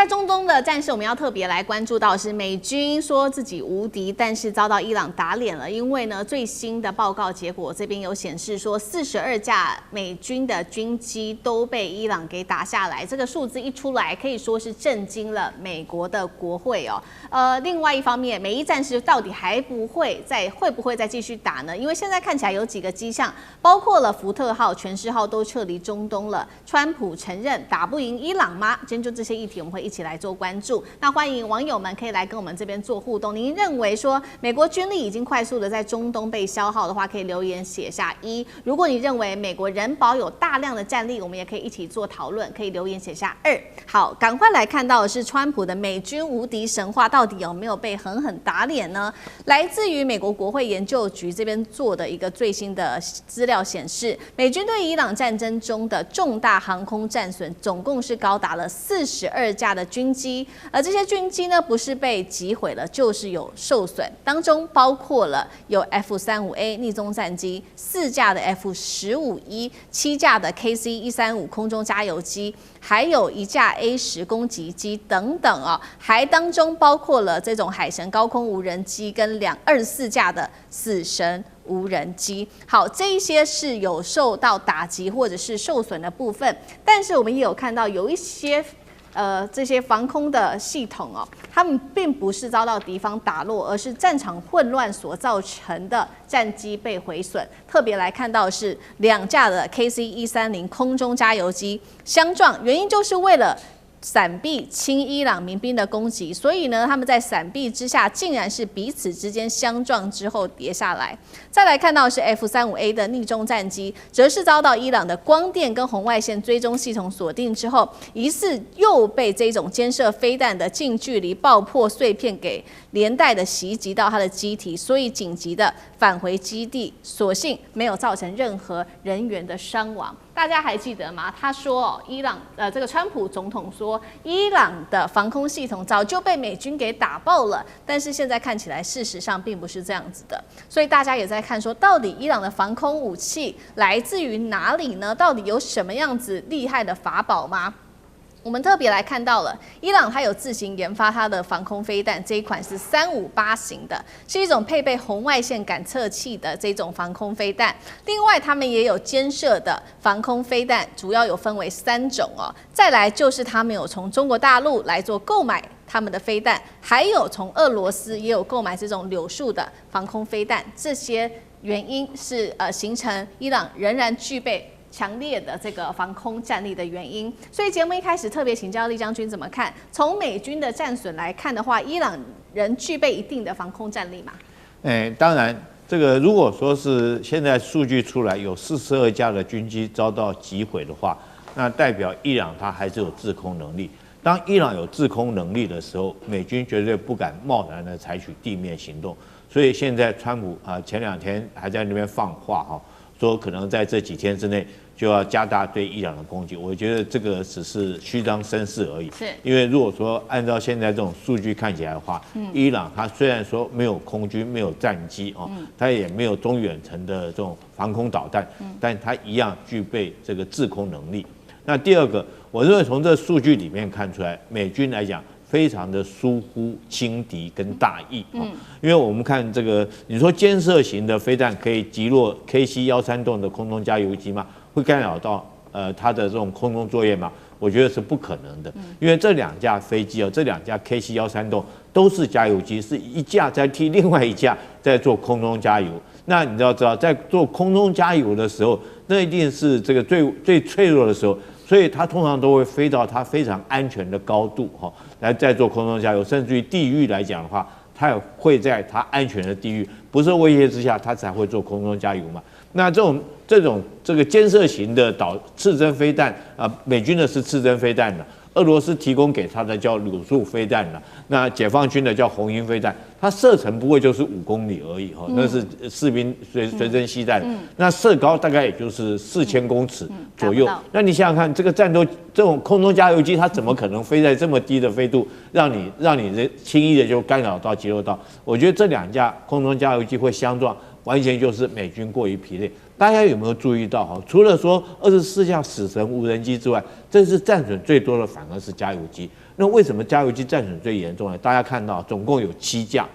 在中東的戰事，我們要特別來關注到是美軍說自己無敵，但是遭到伊朗打臉了。因為呢，最新的報告結果這邊有顯示說，42架美軍的軍機都被伊朗給打下來。這個數字一出來，可以說是震驚了美國的國會哦。另外一方面，美伊戰事到底會不會再繼續打呢？因為現在看起來有幾個跡象，包括了福特號、權勢號都撤離中東了。川普承認打不贏伊朗嗎？今天就這些議題，我們會一起來做關注。那歡迎網友們可以來跟我們這邊做互動。您認為說美國軍力已經快速的在中東被消耗的話，可以留言寫下1。如果你認為美國仍保有大量的戰力，我們也可以一起做討論，可以留言寫下2。好，趕快來看到的是川普的美軍無敵神話到底有沒有被狠狠打臉呢？來自於美國國會研究局這邊做的一個最新的資料顯示，美軍對伊朗戰爭中的重大航空戰損總共是高達了42架的軍機，而這些軍機呢，不是被擊毀了，就是有受損，當中包括了有 F-35A 逆踪戰機、4架的 F-15E、7架的 KC-135空中加油機，還有1架 A-10攻擊機等等啊，還當中包括了這種海神高空無人機跟24架的死神無人機。好，這一些是有受到打擊或者是受損的部分，但是我們也有看到有一些這些防空的系統哦，他們並不是遭到敌方打落，而是戰場混亂所造成的戰機被毀損。特別來看到的是2架的 KC-130空中加油機相撞，原因就是為了閃避親伊朗民兵的攻擊，所以呢，他們在閃避之下，竟然是彼此之間相撞之後跌下來。再來看到的是 F-35A 的逆中戰機，則是遭到伊朗的光電跟紅外線追蹤系統鎖定之後，疑似又被這種肩射飛彈的近距離爆破碎片給連帶的襲擊到它的機體，所以緊急的返回基地，所幸沒有造成任何人員的傷亡。大家還記得嗎？他說，這個川普總統說，伊朗的防空系統早就被美軍給打爆了，但是現在看起來，事實上並不是這樣子的。所以大家也在看說，到底伊朗的防空武器來自於哪裡呢？到底有什麼樣子厲害的法寶嗎？我們特別來看到了，伊朗它有自行研發它的防空飛彈，這一款是358型的，是一種配備紅外線感測器的這種防空飛彈。另外，他們也有肩射的防空飛彈，主要有分為3種哦。再來就是他們有從中國大陸來做購買他們的飛彈，還有從俄羅斯也有購買這種柳樹的防空飛彈。這些原因是形成伊朗仍然具備強烈的這個防空戰力的原因，所以節目一開始特別請教酈將軍怎麼看？從美軍的戰損來看的話，伊朗仍具備一定的防空戰力嗎？當然，這個如果說是現在數據出來有42架的軍機遭到擊毀的話，那代表伊朗它還是有制空能力。當伊朗有制空能力的時候，美軍絕對不敢貿然的採取地面行動。所以現在川普前2天還在那邊放話哈，說可能在這幾天之內就要加大對伊朗的攻擊，我覺得這個只是虛張聲勢而已。是，因為如果說按照現在這種數據看起來的話，伊朗它雖然說沒有空軍、沒有戰機哦，它也沒有中遠程的這種防空導彈，但它一樣具備這個制空能力。那第二個，我認為從這數據裡面看出來，美軍來講非常的疏忽輕敵跟大意哦，因為我們看這個，你說肩射型的飛彈可以擊落 KC-136的空中加油機嗎？會干擾到它的這種空中作業嗎？我覺得是不可能的，因為這2架飛機這2架 KC-136都是加油機，是一架在替另外一架在做空中加油。那你要知道，在做空中加油的時候，那一定是这個最脆弱的時候，所以它通常都會飛到它非常安全的高度來再做空中加油，甚至於地域來講的話，它也會在它安全的地域，不受威脅之下，它才會做空中加油嘛。那這個肩射型的刺針飛彈美軍的是刺針飛彈的，俄羅斯提供給他的叫柳樹飛彈的，那解放軍的叫紅鷹飛彈，它射程不會就是5公里而已那是士兵隨身攜帶的，那射高大概也就是4000公尺左右。那你想想看，這個戰鬥這種空中加油機，它怎麼可能飛在這麼低的飛度，讓你輕易的就干擾到擊落到？我覺得這2架空中加油機會相撞，完全就是美軍過於疲累。大家有沒有注意到除了說24架死神無人機之外，這次戰損最多的反而是加油機。那為什麼加油機戰損最嚴重呢？大家看到總共有7架。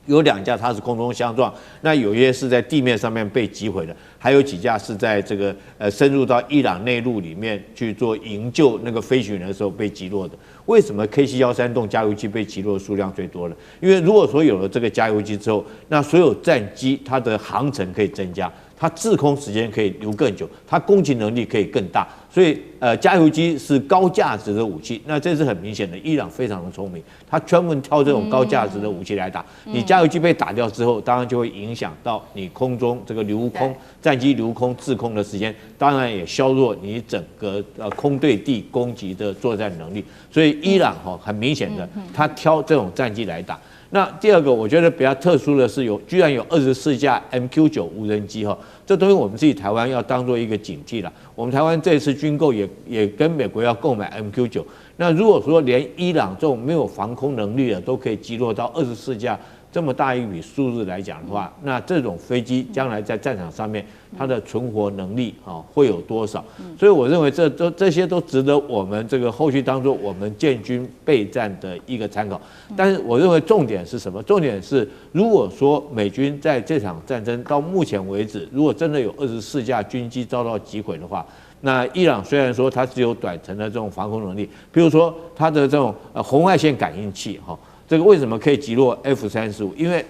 有2架它是空中相撞，那有些是在地面上面被擊毀的，還有幾架是在這個深入到伊朗內陸裡面去做營救那個飛行員的時候被擊落的。為什麼 KC-13洞加油機被擊落的數量最多呢？因為如果說有了這個加油機之後，那所有戰機它的航程可以增加，它滯空時間可以留更久，它攻擊能力可以更大，所以加油機是高價值的武器。那這是很明顯的，伊朗非常的聰明，他專門挑這種高價值的武器來打。你加油機被打掉之後，當然就會影響到你空中這個留空戰機留空滯空的時間，當然也削弱你整個空對地攻擊的作戰能力。所以伊朗很明顯的，他挑這種戰機來打。那第二個，我覺得比較特殊的是居然有24架 MQ-9無人機哈，這東西我們自己台灣要當做一個警惕了。我們台灣這次軍購也跟美國要購買 MQ-9，那如果說連伊朗這種沒有防空能力的都可以擊落到24架這麼大一筆數字來講的話，那這種飛機將來在戰場上面它的存活能力會有多少？所以我認為這些都值得我們這個後續當做我們建軍備戰的一個參考。但是我認為重點是什麼？重點是如果說美軍在這場戰爭到目前為止，如果真的有24架軍機遭到擊毀的話，那伊朗雖然說它只有短程的這種防空能力，比如說它的這種紅外線感應器這個為什麼可以擊落 F-35？因為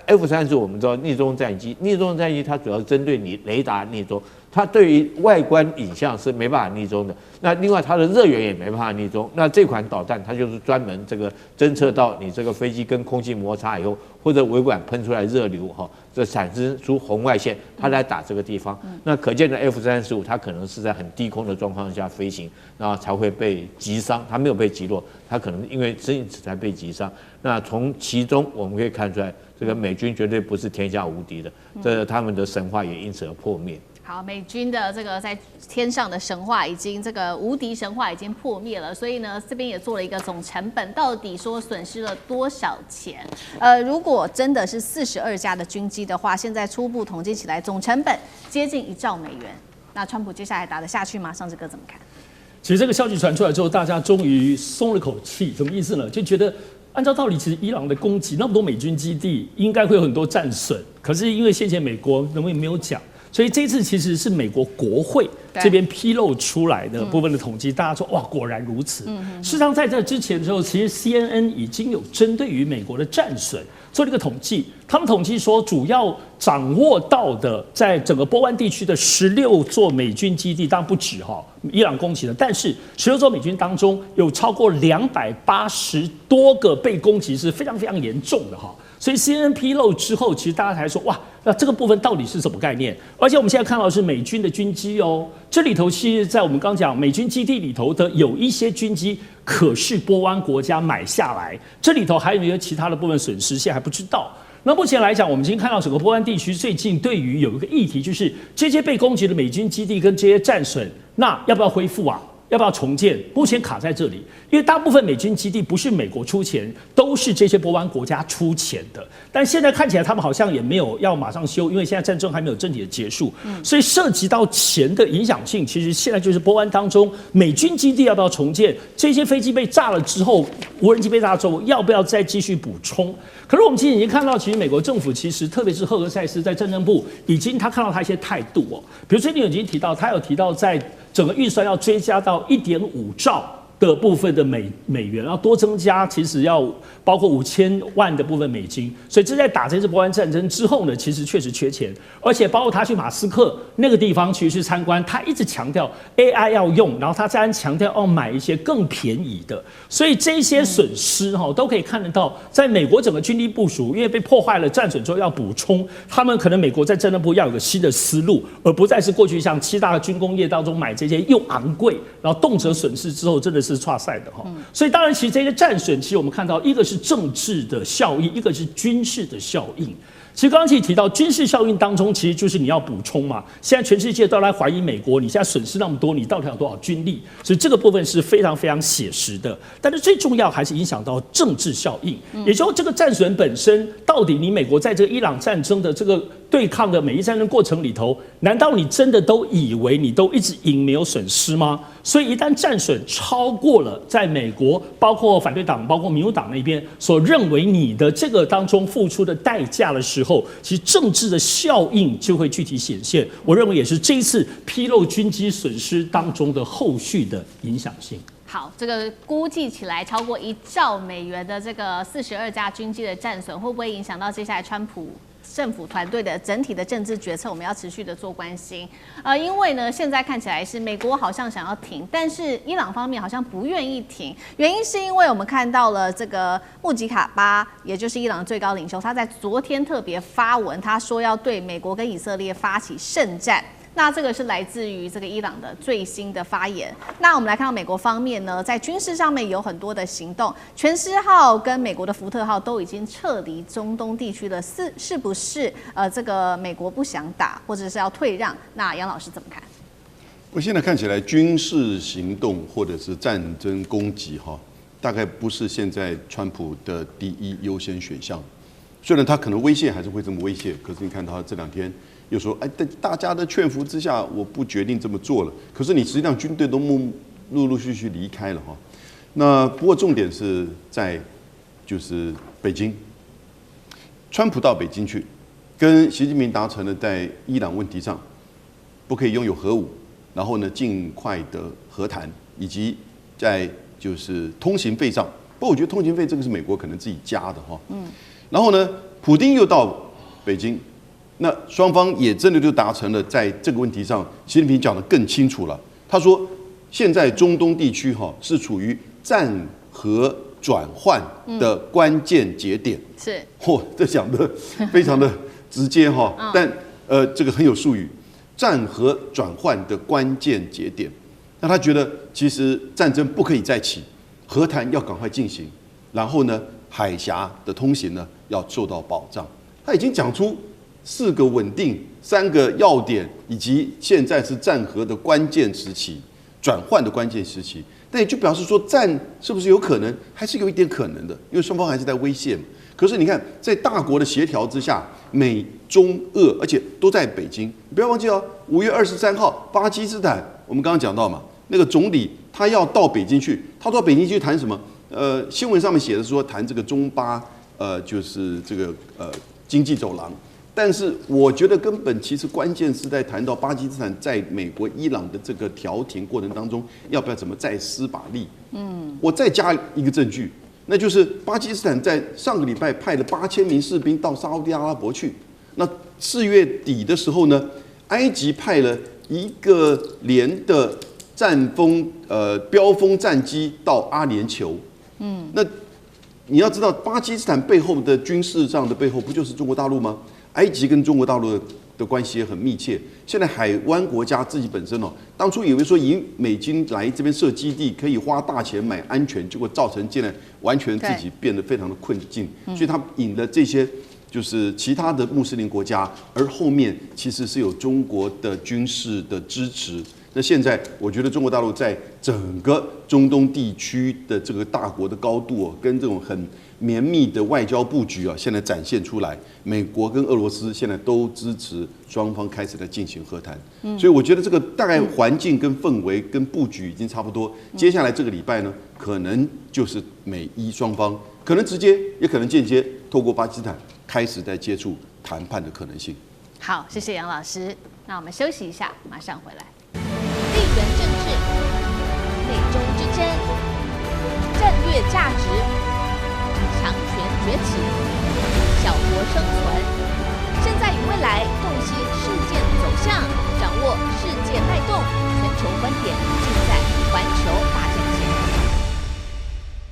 F-35我們知道匿蹤戰機它主要是針對你雷達匿蹤，它對於外觀影像是沒辦法匿蹤的。那另外它的熱源也沒辦法匿蹤。那這款導彈它就是專門這個偵測到你這個飛機跟空氣摩擦以後，或者尾管噴出來熱流這產生出紅外線，它來打這個地方。那可見的 F-35它可能是在很低空的狀況下飛行，然後才會被擊傷。它沒有被擊落，它可能因為因此才被擊傷。那從其中我們可以看出來，這個美軍絕對不是天下無敵的，這他們的神話也因此而破滅。好，美軍的這個在天上的神話已經這個無敵神話已經破滅了，所以呢，這邊也做了一個總成本，到底說損失了多少錢？如果真的是42架的軍機的話，現在初步統計起來，總成本接近1兆美元。那川普接下來打得下去嗎？尚志哥怎麼看？其實這個消息傳出來之後，大家終於鬆了口氣，什麼意思呢？就覺得按照道理，其實伊朗的攻擊那麼多美軍基地，應該會有很多戰損。可是因為先前美國人也沒有講。所以這次其實是美國國會這邊披露出來的部分的統計，大家說哇，果然如此。事實上，在這之前的時候，其實 CNN 已經有針對於美國的戰損做了一個統計。他們統計說，主要掌握到的在整個波灣地區的16座美軍基地，當然不止伊朗攻擊的，但是16座美軍當中有超過280多個被攻擊，是非常非常嚴重的所以 CNN 披露之後，其實大家才說哇，那這個部分到底是什麼概念？而且我們現在看到的是美軍的軍機這裡頭其實，在我們剛講美軍基地裡頭的有一些軍機，可是波灣國家買下來，這裡頭還有沒有其他的部分損失，現在還不知道。那目前來講，我們已經看到整個波灣地區最近對於有一個議題，就是這些被攻擊的美軍基地跟這些戰損，那要不要恢復啊？要不要重建？目前卡在這裡，因為大部分美軍基地不是美國出錢，都是這些波灣國家出錢的。但現在看起來，他們好像也沒有要馬上修，因為現在戰爭還沒有正體的結束。所以涉及到錢的影響性，其實現在就是波灣當中美軍基地要不要重建？這些飛機被炸了之後，無人機被炸之後，要不要再繼續補充？可是我們其實已經看到，其實美國政府其實特別是赫格塞斯在戰爭部他看到他一些態度比如最近已經提到，他有提到在整個預算要追加到1.5兆的部分的美元，然後多增加，其實要包括5000萬的部分美金，所以這在打這次波灣戰爭之後呢，其實確實缺錢，而且包括他去馬斯克那個地方其實去參觀，他一直強調 AI 要用，然後他再強調要買一些更便宜的，所以這些損失都可以看得到，在美國整個軍力部署，因為被破壞了戰損之後要補充，他們可能美國在戰爭部要有個新的思路，而不再是過去像7大的軍工業當中買這些又昂貴，然後動輒損失之後真的是差賽的所以當然其實這些戰損，其實我們看到一個是政治的效應，一個是軍事的效應。其實剛剛其實提到軍事效應當中，其實就是你要補充嘛。現在全世界都來懷疑美國，你現在損失那麼多，你到底有多少軍力？所以這個部分是非常非常寫實的。但是最重要還是影響到政治效應，也就是這個戰損本身，到底你美國在這個伊朗戰爭的這個對抗的美伊戰爭過程裡頭，難道你真的都以為你都一直贏沒有損失嗎？所以一旦戰損超過了在美國，包括反對黨、包括民主黨那邊所認為你的這個當中付出的代價的時候，其實政治的效應就會具體顯現。我認為也是這一次披露軍機損失當中的後續的影響性。好，這個估計起來超過1兆美元的這個42架軍機的戰損，會不會影響到接下來川普政府團隊的整體的政治決策？我們要持續的做關心。因為呢，現在看起來是美國好像想要停，但是伊朗方面好像不願意停。原因是因為我們看到了這個穆吉卡巴，也就是伊朗的最高領袖，他在昨天特別發文，他說要对美国跟以色列發起聖戰。那這個是來自於這個伊朗的最新的發言。那我們來看到美國方面呢，在軍事上面有很多的行動，全獅號跟美國的福特號都已經撤離中東地區了，是不是這個美國不想打，或者是要退讓？那楊老師怎麼看？我現在看起來軍事行動或者是戰爭攻擊大概不是現在川普的第一優先選項。雖然他可能威脅還是會這麼威脅，可是你看他這2天又說，在大家的勸服之下，我不決定這麼做了。可是你實際上軍隊都陸陸續續離開了那不過重點是在就是北京，川普到北京去，跟習近平達成了在伊朗問題上不可以擁有核武，然後呢盡快的和談，以及在就是通行費上。不過我覺得通行費這個是美國可能自己加的然後呢，普丁又到北京。那雙方也真的就達成了，在這個問題上，習近平講得更清楚了。他說，現在中東地區是處於戰核轉換的關鍵節點。是，這講得非常的直接但這個很有術語，戰核轉換的關鍵節點。那他覺得其實戰爭不可以再起，和談要趕快進行，然後呢，海峽的通行呢要受到保障。他已經講出4個穩定、3個要點，以及現在是戰核的關鍵時期，轉換的關鍵時期。那也就表示說，戰是不是有可能，還是有一點可能的，因為雙方還是在威脅嘛。可是你看，在大國的協調之下，美中俄，而且都在北京。你不要忘記5月23號，巴基斯坦，我們剛剛講到嘛，那個總理他要到北京去，他到北京去談什麼？新聞上面寫的說談這個中巴，就是這個經濟走廊。但是我覺得根本其實關鍵是在談到巴基斯坦在美國、伊朗的這個調停過程當中，要不要怎麼再施把力？我再加一個證據，那就是巴基斯坦在上個禮拜派了8000名士兵到沙烏地阿拉伯去。那4月底的時候呢，埃及派了1個連的戰風標風戰機到阿聯酋。那你要知道，巴基斯坦背後的軍事上的背後不就是中國大陸嗎？埃及跟中國大陸的關係也很密切。現在海灣國家自己本身當初以為說以美軍來這邊設基地可以花大錢買安全，結果造成現在完全自己變得非常的困境。所以他引了這些就是其他的穆斯林國家，而後面其實是有中國的軍事的支持。那現在我觉得中国大陸在整個中東地區的這個大國的高度跟這種很綿密的外交布局現在展現出來。美國跟俄羅斯現在都支持雙方開始在進行和談。所以我覺得這個大概環境跟氛圍跟布局已經差不多。接下來這個禮拜呢，可能就是美伊雙方可能直接也可能間接透過巴基斯坦開始在接觸談判的可能性。好，謝謝楊老師。那我們休息一下，馬上回來。地緣政治、美中之爭、戰略價值、強權崛起、小國生存，現在與未來洞悉